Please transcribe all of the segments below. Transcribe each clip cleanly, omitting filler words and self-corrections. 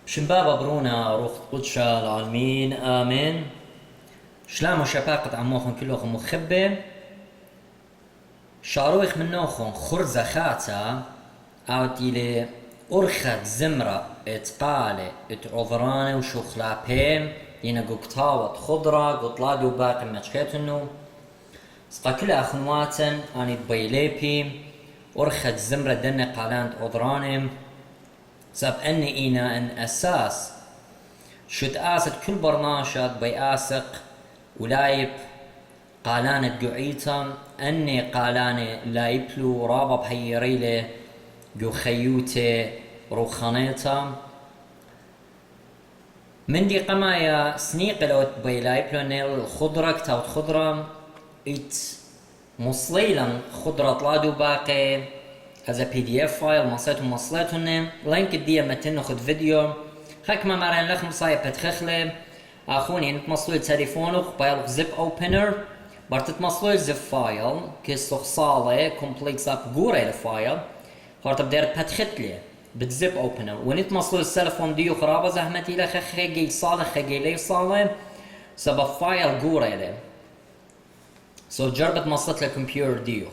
شمبابا برونا روخ قدشة العالمين آمين. شلامو شباقة عموخن كلوخن مخبة شاروخ منوخن خرزة خاتا اوتي لي أرخت زمرة اتقالة اتعذرانة وشوخلابين دينا قوكتاوت خضرة قطلادو باقي مجكتنو سقا كل أخنواتن اني بيليبي أرخت زمرة دنة قالانت عذرانم سب أني إينا أن أساس شد آست كل برناشات بياسق ولايب قالانة قعيتا أني قالانة لايبلو رابا بحيريلي جو خيوتي روخانيتا من دي قمايا سنيق لو بيلايبلو نيل الخضرة كتاوت خضرة ات مصليلا خضرة طلادو باقي هذا PDF فايل مصيتو مصليتون لينك دي متن خد فيديو خاك ما مرين لخ مصايب بتخخلي اخوني انت مصلوي تليفونك بايلك زيب اوبنر بارتت مصلوي زيب فايل كيسلوخ صالة كومبليت ساب قوري الفايل خارت بدير بتختلي بتزيب اوبنر ونت مصلوي السلفون ديو خرابة زحمتي لخ خيجي صالة خيجي لي صالة سبب فايل قوري لي سو جربت مصلت الكمبيوتر ديو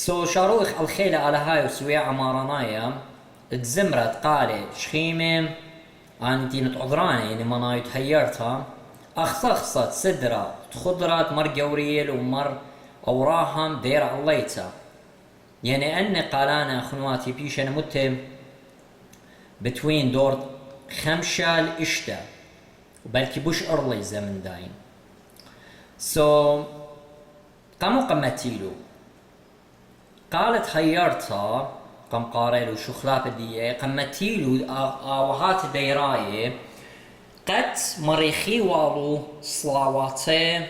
شاروخ الخيلة على هاي وسويا عمارانايا تزمرت قالي شخيمة انتي نتعذراني يعني مانا يتهيرتها اخصخصت سدرة خضرات مر قوريل ومر اوراهم دير عليتا يعني اني قالانا اخنواتي بيش انا متم بتوين دور خمشال اشتا وبلكي بوش ارلي زمن داين قاموا قمتيلو قالت خيرتها قم قاريلو شو خلاف دي قمتيلو اوهات ديراي قد مريخي والو صلاواتي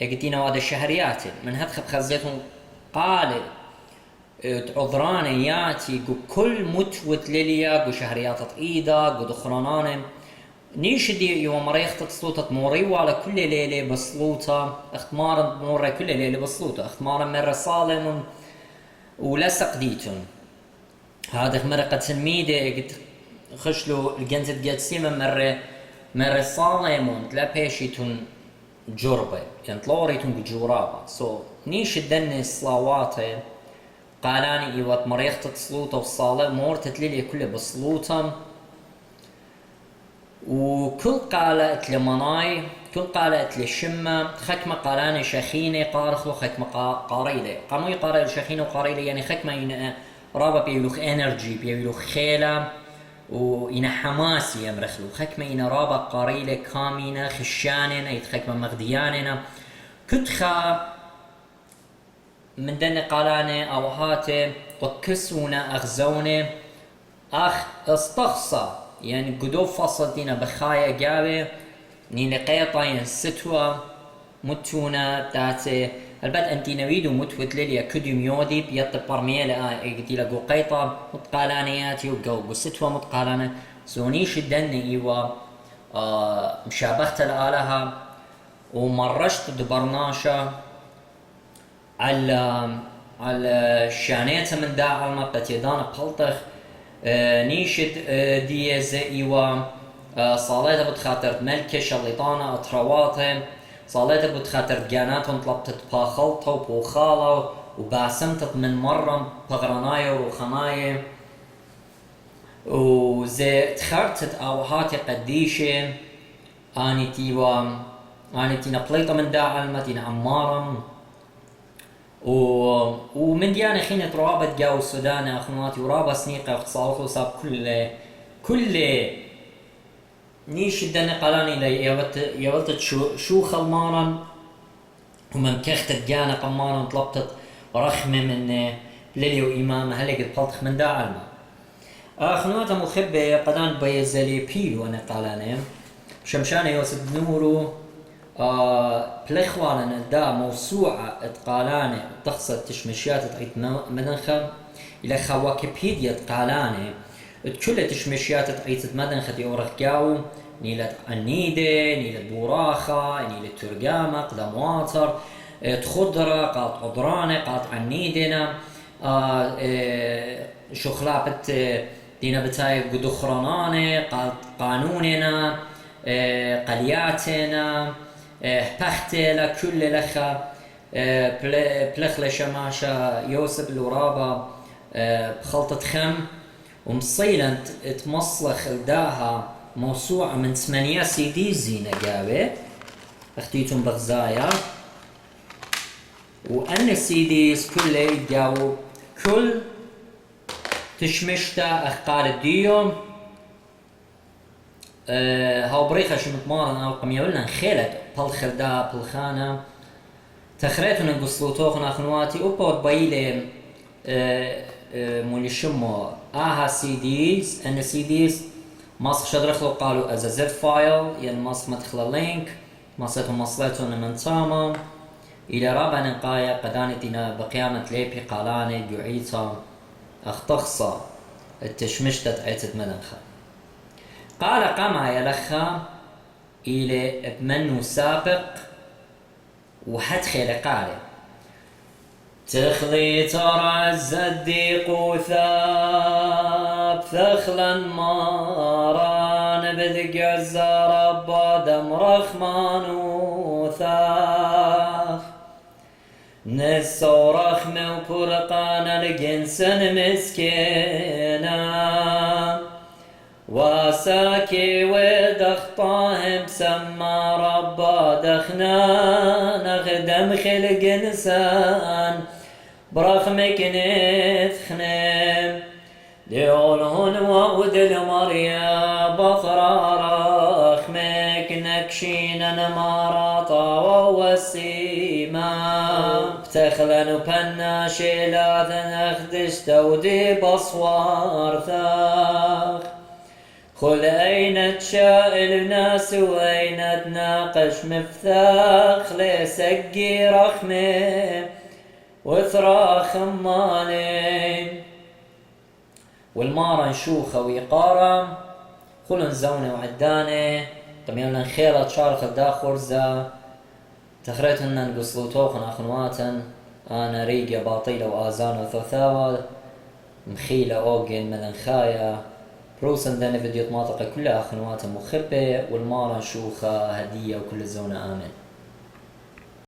اقتينا هذا الشهريات من هدخل خزيتهم قال عذراني ياتي كل متوت ليليا شهريات ايدا دخرانان نيش دي يوم مريخ تصلوطة موري وعلى كل ليلة بصلوطة اختمارا موري كل ليلة بصلوطة اختمارا مرة صالم ولسق ديتون هذا مرة تلميذة قد خشلو الجنزة قد سيما مرة صالمون تلا بيشيتون جربة يعني طلوريتون بجورابة نيش الدن الصلاوات قالاني ايوات مريخ تصلوطة وصالة مور تتليلي كله بصلوطة وكل قالت لمناي كل قالت للشمة خكمة قالاني شخينة قارخلو خكمة قاريلة قاموا يقاريلو شخينة وقاريلة يعني خكمة ين رابا بيولوخ انرجي بيولوخ خيلة وين حماسي يمرخلو خكمة ين رابا قاريلة كامينة خشانة ايت خكمة مغديانة كتخا من دن قالاني او هاتي وكسونا اغزوني اخ استخصى يعني قدو فصلتينا بخايا قابي نين قيطة ينستوا متونا تاتي البد انتي نويدو متوت لليا كديم يودي بيط برميلا قلتي لقو قيطة متقالانياتي وقو ستوا متقالانة سونيش الدني ايوا مشابهت الالها ومرشت دبرناشا على شانيتا من داع المبت يدانا بلطخ نيشد ديز ايوا صاليتا بتخاطر ملكة شليطانة اطرواتهم صاليتا بتخاطر جاناتهم طلبتت باخلطة وبوخالة وباسمتت من مرة بغرانايا وخنايا وزي تخرتت اوهاتي قديشة اني تينا بليطة من داع المتين عمارم ومن ديانا خينة رابط جاو السودان اخواتي ورابا سنيقة اختصاصه صاب كل نيش الدني قالاني لي يولتت شو خلمارا ومن كختت جانا قمارا طلبتت رخمة من ليلي وإمام هلي قد بلطخ من دا علما اخواتي مخبة قدان بيزالي بيلو انا قالاني شمشاني يوسف نورو بلخوانا دا موسوعة اتقالاني تخصت تشمشيات تعيد مدنخة إلى خواكيبيديا اتقالاني كل تشمشيات تعيد مدنخة يورخ جاو نيلة عنيدة نيلة بوراخة نيلة ترجامة قدام واتر خضرة قاط عضرانة قاط عنيدنا شخلابة دينا بتاي قدخراناني قانوننا قلياتنا بختلا كل لخا بلخلة شماشة يوسف الورابة بخلطة خم ومصيلا تمصلخ لداها موسوعة من 8 CD زينة قاوي اختيتم بغزايا وأن الCDs كله يتجاوب كل تشمشتا أخقال الديوم هاو بريخة شمتمارن أو قميولنا خيلت بالخل دا بالخانة تخريتون نقصلوتوخنا خنواتي وبود بايلي مولي شمو آها CDs أن CDs ماسك شدرخلو قالوا as a zip file ين ماسك مدخل اللينك ماسكتهم مصلتون من تاما إلى رابع نقايا قدانتنا بقيامة ليبي قالاني جعيتا اختخصا التشمشتت عيتت مدنخا قال قما يلخا إلى بمنو سابق وحدخل قال تخلي ترى الزديق وثاب ثخلا ماران بدق الزرب دم رخمان وثاخ نسو رخم وبرقان الجنس مسكينا وساكي ودخطاهم سما ربا دخنا نخدم خلق انسان برخمك نثخنم ليولهن وود المريا بخرا رخمك نكشين ماراطا ووسيما بتخلن بنا شيلات نخدش تودي بصوار ثاخ قل أين تشاء الناس وأين تناقش مفثاخ لسقي رخمه وثرى خمالين والمارا نشوخة ويقارا خلن زونة وعدانة قميونا خيرة شارخ دا خرزة تخريتنا نقصلو توخن أخنواتا أنا ريقة باطيلة وآزان وثوثاوة مخيلة أوغن ملنخايا بروسن داني فيديوت ماطقة كلها أخنواتا مخبة والمارا نشوخة هدية وكل زونة آمن.